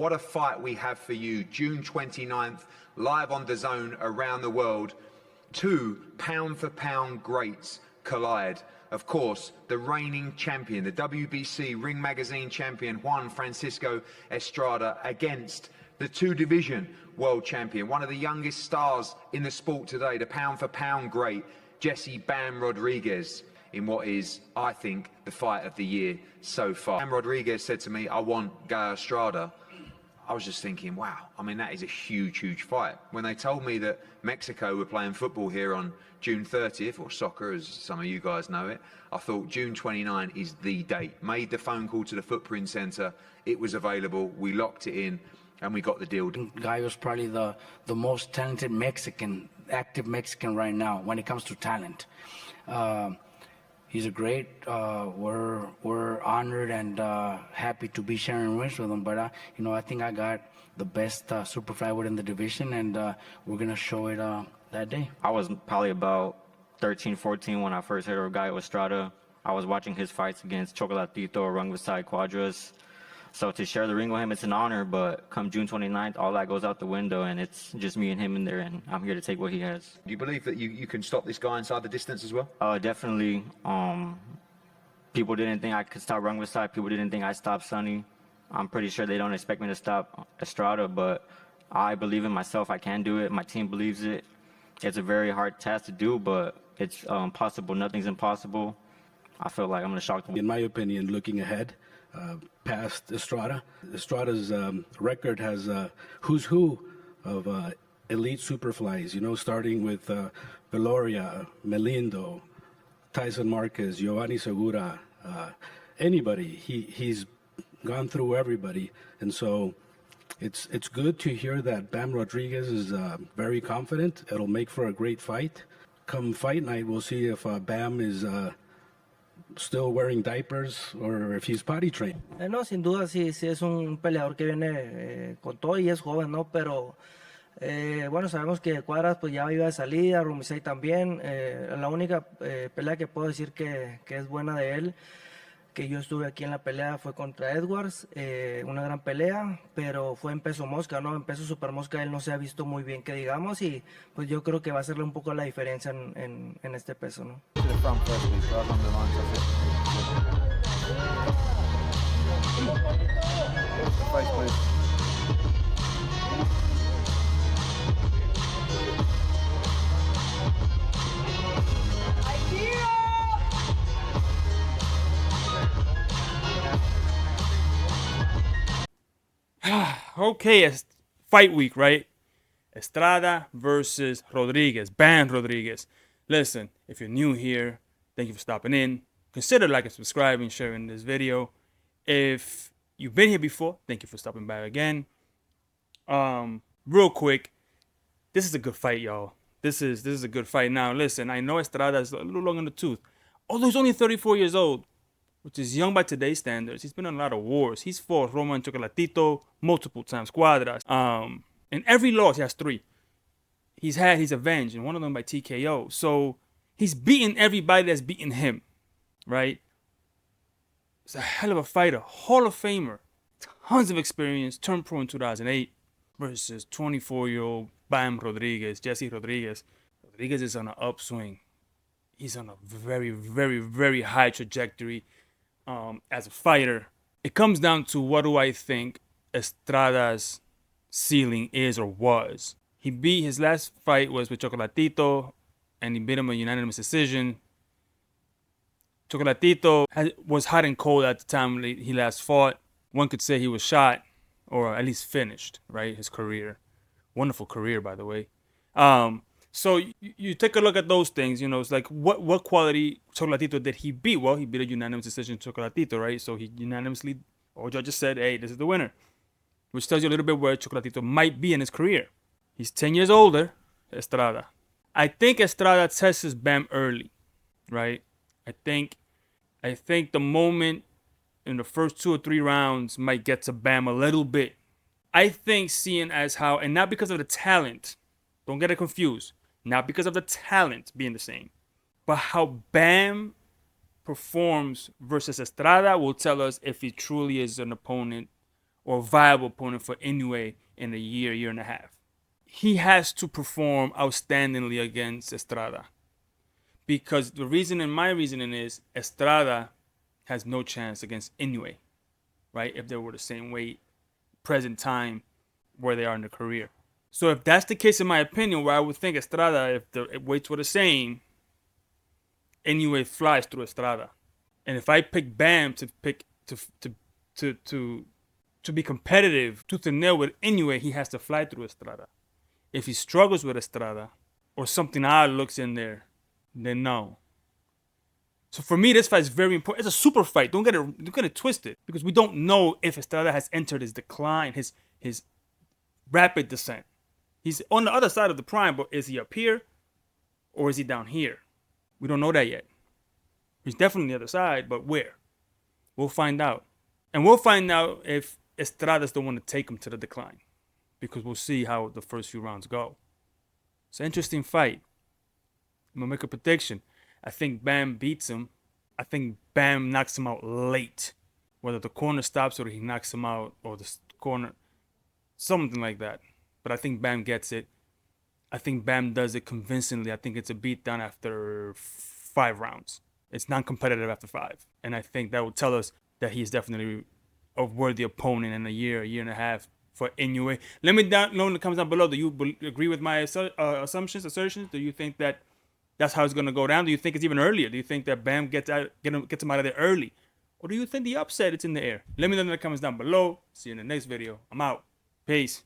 What a fight we have for you. June 29th, live on DAZN around the world. Two pound-for-pound greats collide. Of course, the reigning champion, the WBC Ring Magazine champion, Juan Francisco Estrada, against the two-division world champion, one of the youngest stars in the sport today, the pound-for-pound great, Jesse "Bam" Rodriguez, in what is, I think, the fight of the year so far. Bam Rodriguez said to me, "I want Estrada." I was just thinking, wow, I mean, that is a huge, huge fight. When they told me that Mexico were playing football here on June 30th, or soccer as some of you guys know it, I thought June 29 is the date. Made the phone call to the Footprint Center, it was available, we locked it in, and we got the deal done. Guy was probably the most talented Mexican, active Mexican right now when it comes to talent. He's a great, we're honored and happy to be sharing rings with him. But, I think I got the best super flyweight in the division, and we're going to show it that day. I was probably about 13, 14 when I first heard of Guy Estrada. I was watching his fights against Chocolatito, Rungvisai Quadras. So to share the ring with him, it's an honor, but come June 29th, all that goes out the window, and it's just me and him in there, and I'm here to take what he has. Do you believe that you can stop this guy inside the distance as well? Definitely. People didn't think I could stop Rungvisai. People didn't think I stopped Sonny. I'm pretty sure they don't expect me to stop Estrada, but I believe in myself. I can do it. My team believes it. It's a very hard task to do, but it's possible. Nothing's impossible. I feel like I'm going to shock them. In my opinion, looking ahead, past Estrada, Estrada's record has who's who of elite superflies, starting with Veloria, Melindo, Tyson Marquez, Giovanni Segura, anybody. He's gone through everybody. And so it's good to hear that Bam Rodriguez is very confident. It'll make for a great fight. Come fight night, we'll see if Bam is still wearing diapers or if he's potty trained. No, sin duda sí es un peleador que viene con todo y es joven, ¿no? Pero bueno, sabemos que Cuadras pues ya iba de salida, Rumisei también. La única pelea que puedo decir que es buena de él, que yo estuve aquí en la pelea, fue contra Edwards, una gran pelea, pero fue en peso mosca, ¿no? En peso super mosca él no se ha visto muy bien, que digamos, y pues yo creo que va a hacerle un poco la diferencia en este peso, ¿no? Okay, it's fight week, right? Estrada versus Rodriguez, Bam Rodriguez. Listen, if you're new here, thank you for stopping in. Consider liking, subscribing, sharing this video. If you've been here before, thank you for stopping by again. Real quick, this is a good fight, y'all. This is a good fight. Now, listen, I know Estrada is a little long in the tooth. Although he's only 34 years old, which is young by today's standards. He's been in a lot of wars. He's fought Roman Chocolatito multiple times, Cuadras. In every loss, he has 3. He's avenged, and one of them by TKO. So he's beaten everybody that's beaten him, right? He's a hell of a fighter, Hall of Famer, tons of experience, turned pro in 2008 versus 24-year-old Bam Rodriguez, Jesse Rodriguez. Rodriguez is on an upswing. He's on a very, very, very high trajectory. As a fighter, it comes down to what do I think Estrada's ceiling is or was. He beat his last fight was with Chocolatito, and he beat him a unanimous decision. Chocolatito was hot and cold at the time he last fought. One could say he was shot, or at least finished, right? His career, wonderful career, by the way. So you take a look at those things, it's like what quality Chocolatito did he beat? Well, he beat a unanimous decision Chocolatito, right? So he unanimously, all judges said, hey, this is the winner. Which tells you a little bit where Chocolatito might be in his career. He's 10 years older, Estrada. I think Estrada tests his Bam early, right? I think the moment in the first 2 or 3 rounds might get to Bam a little bit. I think seeing as how, and not because of the talent, don't get it confused. Not because of the talent being the same, but how Bam performs versus Estrada will tell us if he truly is an opponent or a viable opponent for Inoue in a year and a half. He has to perform outstandingly against Estrada. Because my reasoning is Estrada has no chance against Inoue, right? If they were the same weight, present time, where they are in their career. So if that's the case, in my opinion, where I would think Estrada, if the weights were the same, Inoue flies through Estrada. And if I pick Bam to be competitive tooth and nail with Inoue, he has to fly through Estrada. If he struggles with Estrada or something odd looks in there, then no. So for me, this fight is very important. It's a super fight. Don't get it twisted, because we don't know if Estrada has entered his decline, his rapid descent. He's on the other side of the prime, but is he up here or is he down here? We don't know that yet. He's definitely on the other side, but where? We'll find out. And we'll find out if Estrada's the one to take him to the decline, because we'll see how the first few rounds go. It's an interesting fight. I'm going to make a prediction. I think Bam beats him. I think Bam knocks him out late. Whether the corner stops or he knocks him out, or the corner, something like that. But I think Bam gets it. I think Bam does it convincingly. I think it's a beatdown after 5 rounds. It's non-competitive after 5. And I think that will tell us that he's definitely a worthy opponent in a year and a half for Inoue. Let me know in the comments down below. Do you agree with my assertions? Do you think that that's how it's going to go down? Do you think it's even earlier? Do you think that Bam gets him out of there early? Or do you think the upset, it's in the air? Let me know in the comments down below. See you in the next video. I'm out. Peace.